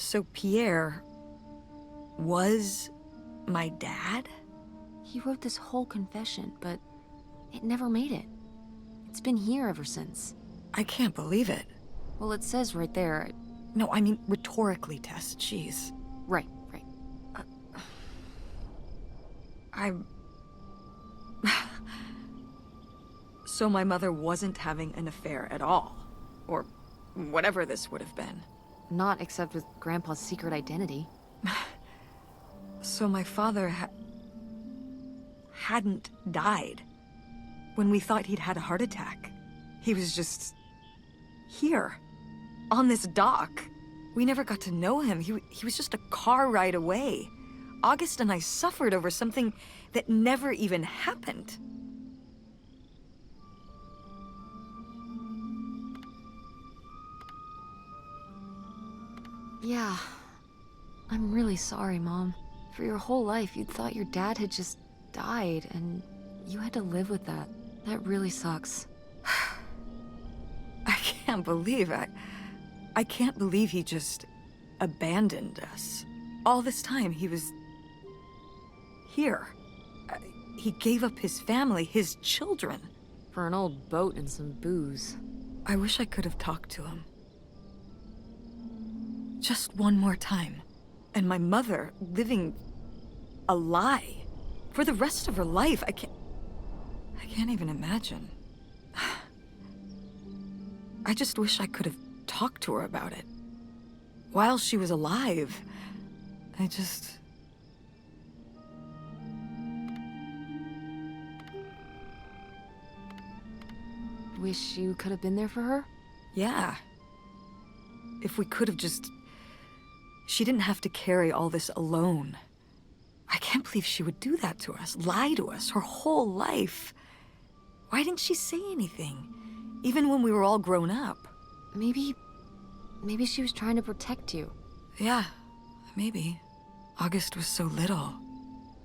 So Pierre was my dad? He wrote this whole confession, but it never made it. It's been here ever since. I can't believe it. Well, it says right there. No, I mean rhetorically, Tess. Jeez. Right. I'm... So my mother wasn't having an affair at all. Or whatever this would have been. Not except with Grandpa's secret identity. So my father hadn't died. When we thought he'd had a heart attack. He was just... here. On this dock. We never got to know him. He was just a car ride away. August and I suffered over something that never even happened. Yeah. I'm really sorry, Mom. For your whole life, you'd thought your dad had just died, and you had to live with that. That really sucks. I can't believe it. I can't believe he just abandoned us. All this time, he was... here. He gave up his family, his children. For an old boat and some booze. I wish I could have talked to him. Just one more time. And my mother living a lie. For the rest of her life, I can't even imagine. I just wish I could have talked to her about it. While she was alive. I just... Wish you could have been there for her? Yeah. If we could have just... She didn't have to carry all this alone. I can't believe she would do that to us, lie to us, her whole life. Why didn't she say anything? Even when we were all grown up. Maybe she was trying to protect you. Yeah, maybe. August was so little.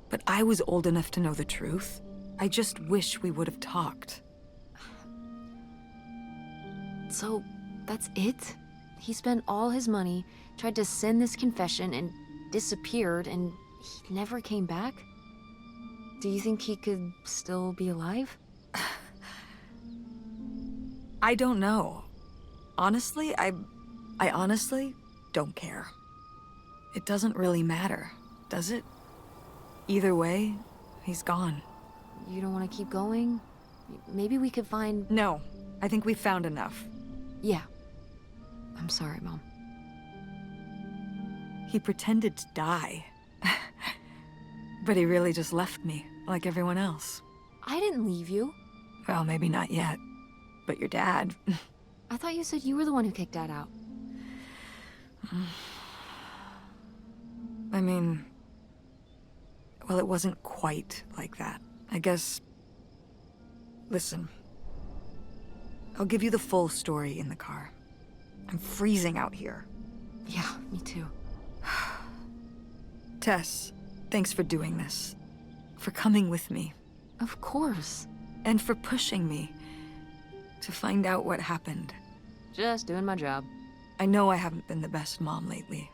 But I was old enough to know the truth. I just wish we would have talked. So, that's it? He spent all his money, tried to send this confession, and disappeared, and he never came back? Do you think he could still be alive? I don't know. Honestly, I honestly don't care. It doesn't really matter, does it? Either way, he's gone. You don't want to keep going? Maybe we could find... No, I think we've found enough. Yeah. I'm sorry, Mom. He pretended to die. But he really just left me, like everyone else. I didn't leave you. Well, maybe not yet. But your dad... I thought you said you were the one who kicked Dad out. I mean... Well, it wasn't quite like that. I guess... Listen. I'll give you the full story in the car. I'm freezing out here. Yeah, me too. Tess, thanks for doing this. For coming with me. Of course. And for pushing me to find out what happened. Just doing my job. I know I haven't been the best mom lately.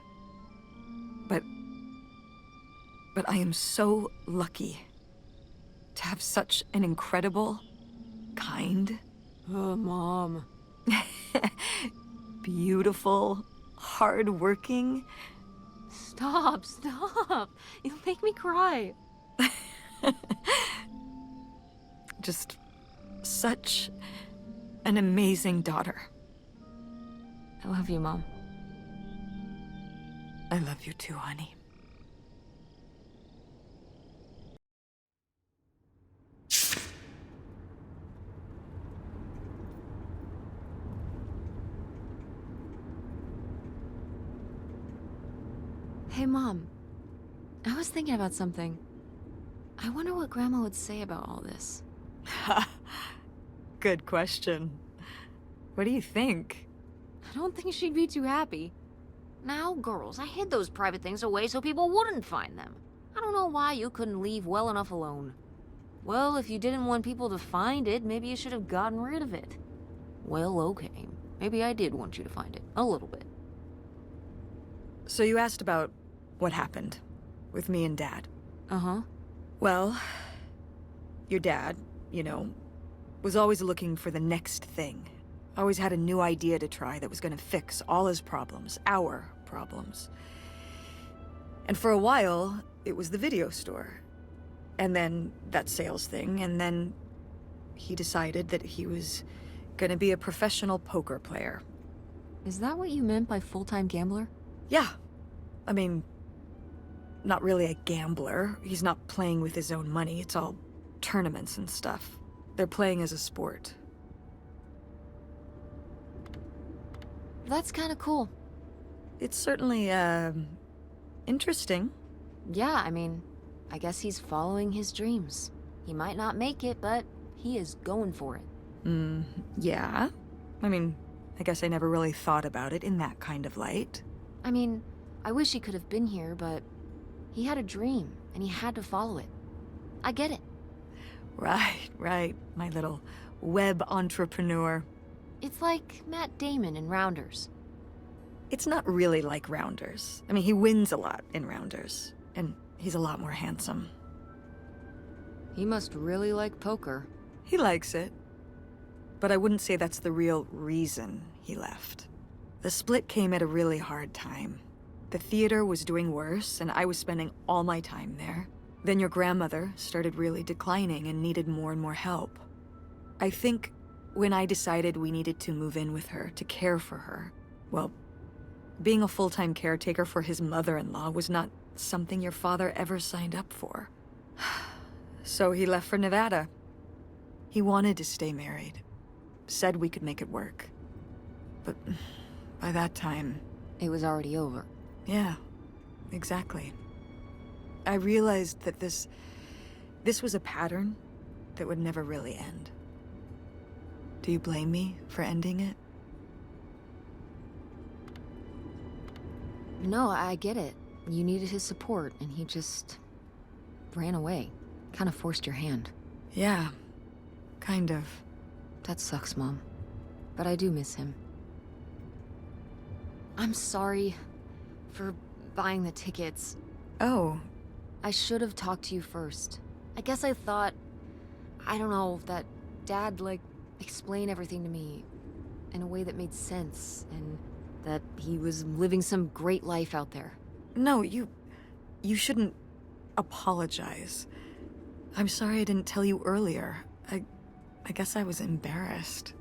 But I am so lucky to have such an incredible, kind... Oh, Mom. beautiful, hard-working... Stop. You'll make me cry. Just such an amazing daughter. I love you, Mom. I love you too, honey. Hey, Mom. I was thinking about something. I wonder what Grandma would say about all this. Good question. What do you think? I don't think she'd be too happy. Now, girls, I hid those private things away so people wouldn't find them. I don't know why you couldn't leave well enough alone. Well, if you didn't want people to find it, maybe you should have gotten rid of it. Well, okay. Maybe I did want you to find it. A little bit. So you asked about what happened with me and Dad. Uh-huh. Well, your dad, you know, was always looking for the next thing. Always had a new idea to try that was gonna fix all his problems, our problems. And for a while, it was the video store. And then that sales thing, and then he decided that he was gonna be a professional poker player. Is that what you meant by full-time gambler? Yeah. I mean, not really a gambler. He's not playing with his own money. It's all tournaments and stuff. They're playing as a sport. That's kind of cool. It's certainly, interesting. Yeah, I mean, I guess he's following his dreams. He might not make it, but he is going for it. Yeah. I mean, I guess I never really thought about it in that kind of light. I mean, I wish he could have been here, but he had a dream, and he had to follow it. I get it. Right, my little web entrepreneur. It's like Matt Damon in Rounders. It's not really like Rounders. I mean, he wins a lot in Rounders, and he's a lot more handsome. He must really like poker. He likes it. But I wouldn't say that's the real reason he left. The split came at a really hard time. The theater was doing worse, and I was spending all my time there. Then your grandmother started really declining and needed more and more help. I think when I decided we needed to move in with her to care for her, well, being a full-time caretaker for his mother-in-law was not something your father ever signed up for. So he left for Nevada. He wanted to stay married. Said we could make it work. But by that time... It was already over. Yeah, exactly. I realized that this was a pattern that would never really end. Do you blame me for ending it? No, I get it. You needed his support, and he just ran away. Kind of forced your hand. Yeah, kind of. That sucks, Mom. But I do miss him. I'm sorry for buying the tickets. Oh. I should have talked to you first. I guess I thought, I don't know, that Dad, explain everything to me in a way that made sense, and that he was living some great life out there. No, you shouldn't apologize. I'm sorry I didn't tell you earlier. I guess I was embarrassed.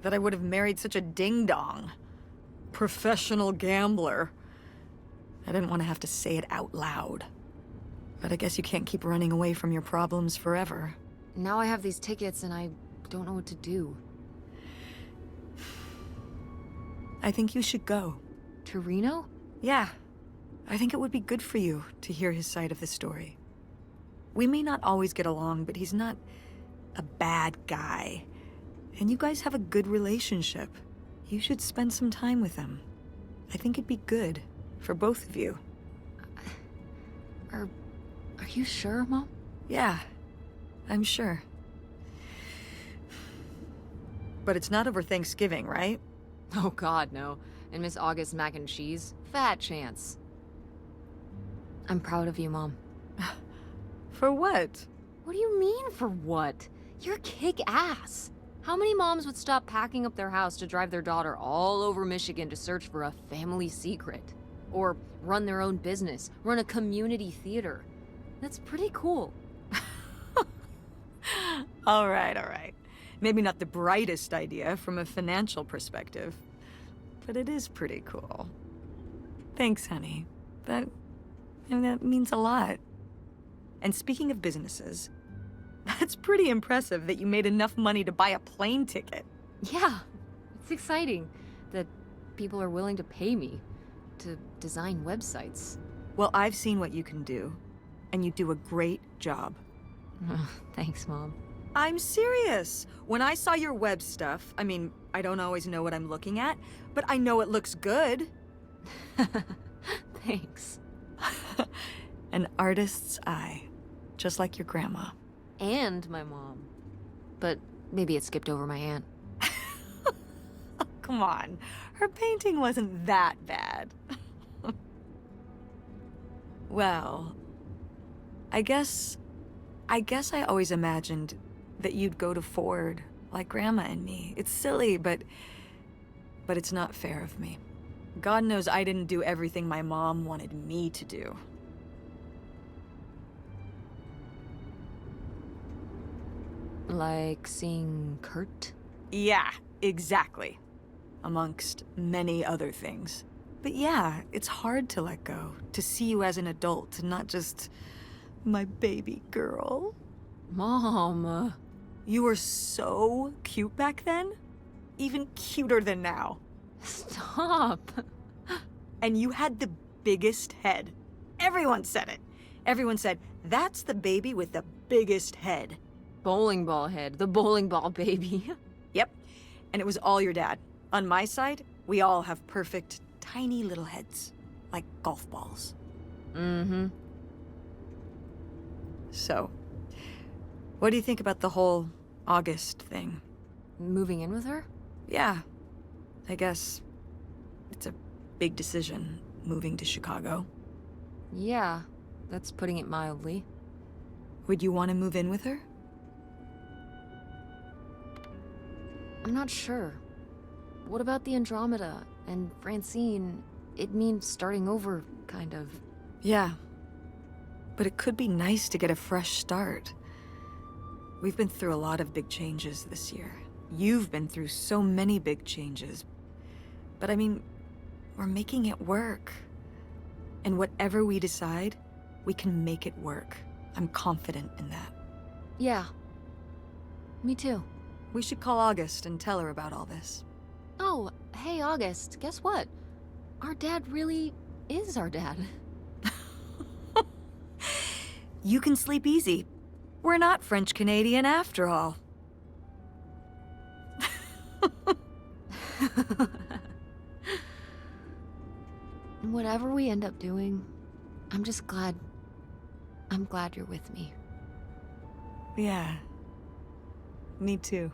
That I would have married such a ding-dong. Professional gambler. I didn't want to have to say it out loud. But I guess you can't keep running away from your problems forever. Now I have these tickets and I don't know what to do. I think you should go. To Reno? Yeah. I think it would be good for you to hear his side of the story. We may not always get along, but he's not a bad guy. And you guys have a good relationship. You should spend some time with him. I think it'd be good for both of you. Are you sure, Mom? Yeah, I'm sure. But it's not over Thanksgiving, right? Oh God, no. And Miss August mac and cheese? Fat chance. I'm proud of you, Mom. For what? What do you mean, for what? You're kick-ass. How many moms would stop packing up their house to drive their daughter all over Michigan to search for a family secret? Or run their own business, run a community theater? That's pretty cool. All right. Maybe not the brightest idea from a financial perspective, but it is pretty cool. Thanks, honey. That means a lot. And speaking of businesses, that's pretty impressive that you made enough money to buy a plane ticket. Yeah, it's exciting that people are willing to pay me to design websites. Well, I've seen what you can do, and you do a great job. Thanks, Mom. I'm serious. When I saw your web stuff, I mean, I don't always know what I'm looking at, but I know it looks good. Thanks. An artist's eye, just like your grandma. And my mom. But maybe it skipped over my aunt. Come on, her painting wasn't that bad. Well, I guess I always imagined that you'd go to Ford like Grandma and me. It's silly, but it's not fair of me. God knows I didn't do everything my mom wanted me to do. Like seeing Kurt? Yeah, exactly. Amongst many other things. But yeah, it's hard to let go, to see you as an adult and not just my baby girl. Mom. You were so cute back then. Even cuter than now. Stop. And you had the biggest head. Everyone said it. Everyone said, that's the baby with the biggest head. Bowling ball head, the bowling ball baby. Yep. And it was all your dad. On my side, we all have perfect, tiny little heads. Like golf balls. Mm-hmm. So, what do you think about the whole August thing? Moving in with her? Yeah. I guess it's a big decision, moving to Chicago. Yeah, that's putting it mildly. Would you want to move in with her? I'm not sure. What about the Andromeda and Francine? It means starting over, kind of. Yeah. But it could be nice to get a fresh start. We've been through a lot of big changes this year. You've been through so many big changes. But I mean, we're making it work. And whatever we decide, we can make it work. I'm confident in that. Yeah. Me too. We should call August and tell her about all this. Oh, hey August, guess what? Our dad really is our dad. You can sleep easy. We're not French-Canadian after all. Whatever we end up doing, I'm glad you're with me. Yeah. Me too.